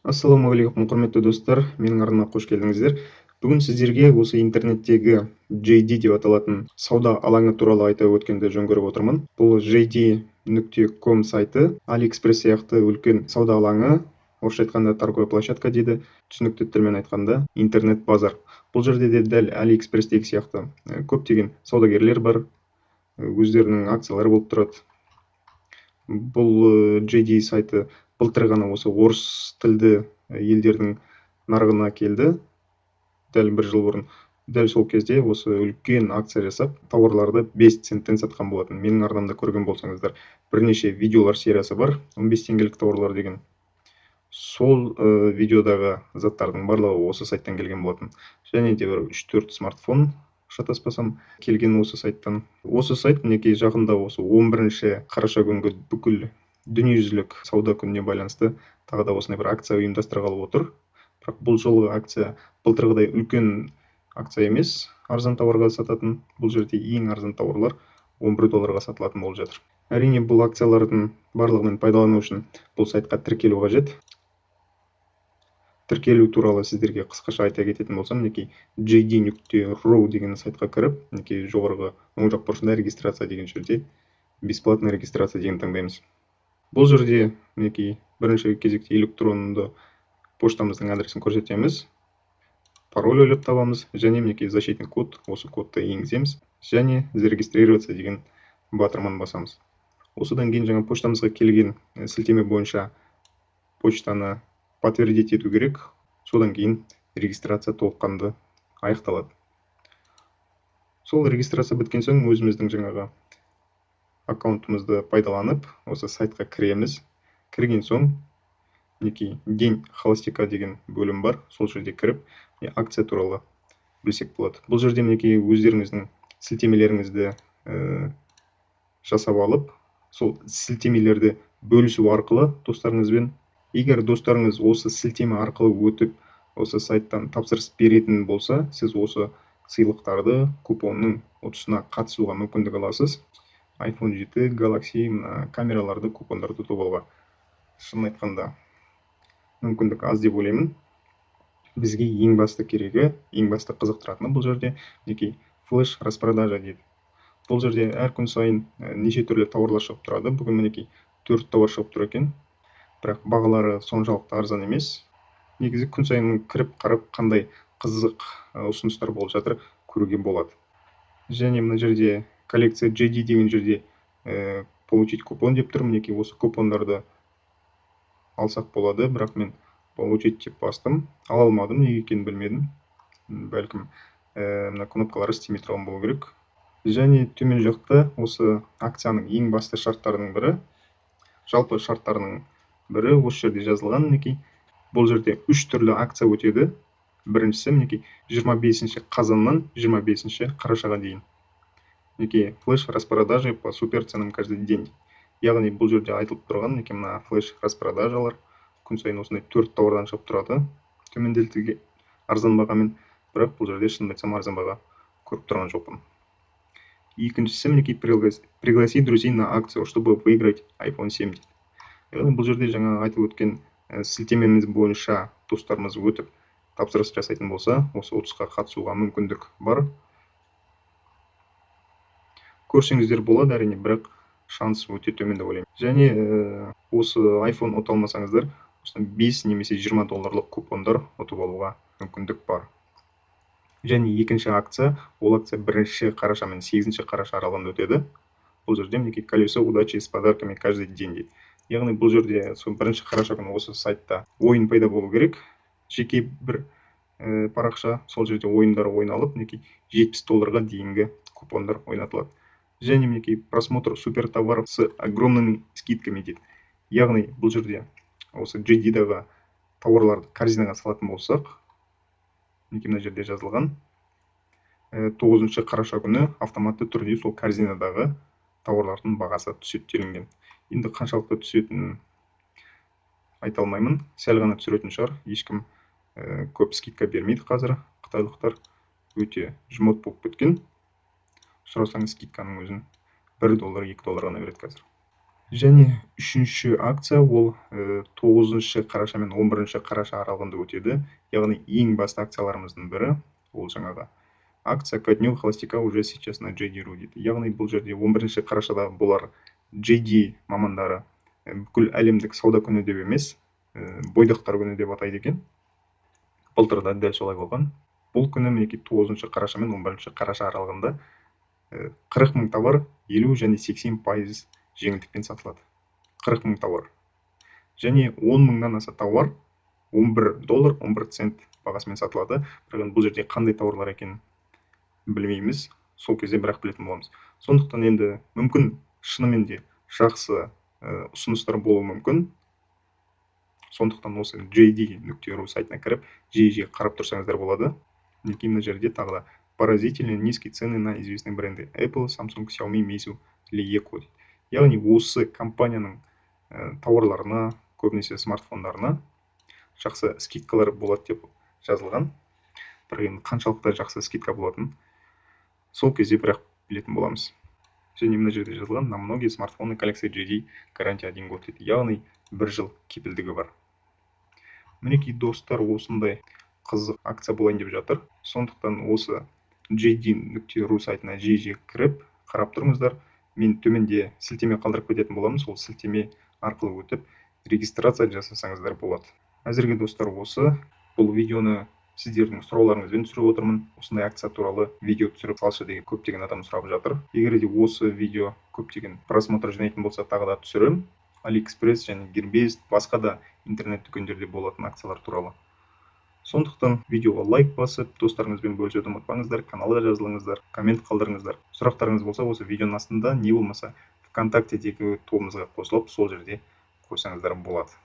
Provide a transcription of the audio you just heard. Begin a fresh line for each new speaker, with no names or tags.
Ассалаумағалейкум, құрметті достар, менің арнама қош келдіңіздер. Бүгін сіздерге осы интернеттегі JD деп аталатын сауда алаңы туралы айтып өткенді жөн көріп отырмын. Бұл JD.com сайты AliExpress сияқты үлкен сауда алаңы, орысша айтқанда торговая площадка дейді, түсінікті тілмен айтқанда интернет базар. Бұл жерде де дәл AliExpress-тегі сияқты көптеген саудагерлер бар, өздерінің акциялары болып тұрады. Бұл JD сайты былтыр ғана осы орыс тілді елдердің нарығына келді, дәл бір жыл бұрын. Дәл сол кезде осы үлкен акция жасап, тауарларды 5 центтен сатқан болатын. Менің арнамда көрген болсаңыздар, бірнеше видеолар сериясы бар, 15 теңгелік тауарлар деген. Сол видеодағы заттардың барлығы осы сайттан келген болатын. Және де бір 3-4 смартфон, шатаспасам, келген осы сайттан. Осы сайт мінекей жақында осы 11 қараша күнгі бүкіл дүниежүзілік сауда күніне байланысты тағы да осындай бір акция ұйымдастырғалы отыр. Бірақ бұл жолғы акция былтырғыдай үлкен акция емес, арзан тауарға сататын. Бұл жерде ең арзан тауарлар $11 сатылатын болып жатыр. Әрине, бұл акциялардың барлығымен пайдалану үшін бұл сайтқа тіркелу қажет. Тіркелу туралы сіздерге қысқаша айта кететін болсам, мінекей jd.ru деген сайтқа кіріп, мінекей жоғарғы оң жақ бұрышында регистрация деген жерде бесплатная регистрация деген таңдаймыз. Бұл жерде мінекей бірінші кезекте электронды поштамыздың адресін көрсетеміз, пароль ойлап табамыз, және мінекей защитный код, осы кодты енгіземіз, және зарегистрироваться деген батырманы басамыз. Осыдан кейін жаңа поштамызға келген сілтеме бойынша почтаны подтвердить ету керек, содан кейін регистрация толыққанды аяқталады. Сол регистрация біткен соң өзіміздің жаңағы аккаунтымызды пайдаланып, осы сайтқа кіреміз. Кірген соң, мінекей день холостяка деген бөлім бар, сол жерде кіріп, акция туралы білсек болады. Бұл жерде мінекей өздеріңіздің сілтемелеріңізді жасап алып, сол сілтемелерді бөлісу арқылы достарыңызбен, егер достарыңыз осы сілтеме арқылы өтіп, осы сайттан тапсырыс беретін болса, сіз осы сыйлықтарды купонның ұтысына қатысуға мүмкіндік аласыз. iPhone 7, Galaxy камераларды, купондарды ұтып алуға. Шын айтқанда мүмкіндік аз деп ойлаймын. Бізге ең басты керегі, ең басты қызықтыратыны бұл жерде мінекей флеш распродажа дейді. Бұл жерде әр күн сайын неше түрлі тауарлар шығып тұрады. Бүгін мінекей 4 тауар шығып тұр екен. Бірақ бағалары соншалықты арзан емес. Негізі күн сайын кіріп қарап, қандай қызық ұсыныстар болып жатыр, көруге болады. Және мына жерде коллекция JD деген жерде получить купон деп тұр. Мінекей осы купондарды алсақ болады, бірақ мен получить деп бастым. Ала алмадым, неге екенін білмедім. Бәлкім мына кнопкалары істемей тұрған болу керек. Және төмен жақта осы акцияның ең басты шарттарының бірі, жалпы шарттарының бірі осы жерде жазылған. Мінекей бұл жерде 3 түрлі акция өтеді. Біріншісі мінекей 25 қазаннан 25 қарашаға дейін. Мінекей флеш распродажи по супер ценам каждый день. Яғни бұл жерде айтылып тұрған мінекей мына флеш распродажалар күн сайын осындай 4 тауардан шығып тұрады. Төмендетілген арзан бағамен, бірақ бұл жерде шын айтсам арзан баға көріп тұрған жоқпын. Екіншісі мінекей пригласи друзей на акцию, чтобы выиграть iPhone 7 дейді. Яғни бұл жерде жаңа айтып өткен сілтемеміз бойынша достарымыз өтіп тапсырыс жасайтын болса, осы ұтысқа қатысуға мүмкіндік бар. Көрсеңіздер болады, әрине, бірақ шанс өте төмен деп ойлаймын. Және осы iPhone ұта алмасаңыздар, 5 немесе $20 купондар ұтып алуға мүмкіндік бар. Және екінші акция, ол акция 1 қараша мен 8 қараша аралығында өтеді. Бұл жерде мінекей колесо удачи с подарками каждый день дейді. Яғни бұл жерде 1 қараша күні осы сайтта ойын пайда болу керек. Жеке бір парақша, сол жерде ойындар ойналып, мінекей $70 дейінгі купондар ойнатылады. Және мінекей просмотр супер товаров с огромными скидками дейді. Яғни бұл жерде осы JD-дағы тауарларды корзинаға салатын болсақ, мінекей мына жерде жазылған 9 қараша күні автоматты түрде сол корзинадағы тауарлардың бағасы түседі делінген. Енді қаншалықты түсетінін айта алмаймын, сәл ғана түсіретін шығар. Ешкім көп скидка бермейді қазір. Қытайлықтар өте жмот болып кеткен. Сұрасаңыз скидканың өзін $1, $2 ғана береді қазір. Және үшінші акция ол 9 қараша мен 11 қараша аралығында өтеді. Яғни ең басты акцияларымыздың бірі ол жаңағы акция ко дню холостяка уже сейчас на JD.ru дейді. Яғни бұл жерде 11 қарашада бұлар JD мамандары бүкіл әлемдік сауда күні деп емес, бойдақтар күні деп атайды екен. Былтыр да дәл солай болған. Бұл күні мінекей 9 қараша мен 11 қараша аралығында 40 мың товар 50 және 80% жеңілдікпен сатылады. 40 мың товар. Және 10 мыңнан аса товар $11 11 цент бағасымен сатылады. Бірақ бұл жерде қандай тауарлар екенін білмейміз. Сол кезде бірақ білетін боламыз. Сондықтан енді мүмкін шынымен де жақсы ұсыныстар болуы мүмкін. Сондықтан осы JD.ru сайтына кіріп, жиі қарап тұрсаңыздар болады. Мінекей мына жерде тағы да поразительно низкие цены на известные бренды Apple, Samsung, Xiaomi, Meizu, Leyeko. Яғни осы компанияның тауарларына, көбінесе смартфондарына жақсы скидкалар болады деп жазылған. Бірақ енді қаншалықты жақсы скидка болатын, сол кезде бірақ білетін боламыз. Және мына жерде жазылған, на многие смартфоны коллекции JD гарантия 1 год дейді. Яғни 1 жыл кепілдігі бар. Мінекей достар, осындай қызық акция болайын деп жатыр. Сондықтан осы JD.ru сайтына жиі кіріп, қарап тұрыңыздар. Мен төменде сілтеме қалдырып кететін боламын. Сол сілтеме арқылы өтіп, регистрация жасасаңыздар болады. Әзірге достар, осы бұл видеоны сіздердің сұрауларыңызбен түсіріп отырмын. Осындай акция туралы видео түсіріп салшы деген көптеген адам сұрап жатыр. Егер де осы видео көптеген просмотр жинайтын болса, тағы да түсірем. AliExpress және Gearbest, басқа да интернет дүкендерде болатын акциялар туралы. Сондықтан видеоға лайк басып, достарыңызбен бөлісуді ұмытпаңыздар, каналға жазылыңыздар, коммент қалдырыңыздар. Сұрақтарыңыз болса, осы видеоның астында, не болмаса ВКонтактедегі тобымызға қосылып, сол жерде қойсаңыздар болады.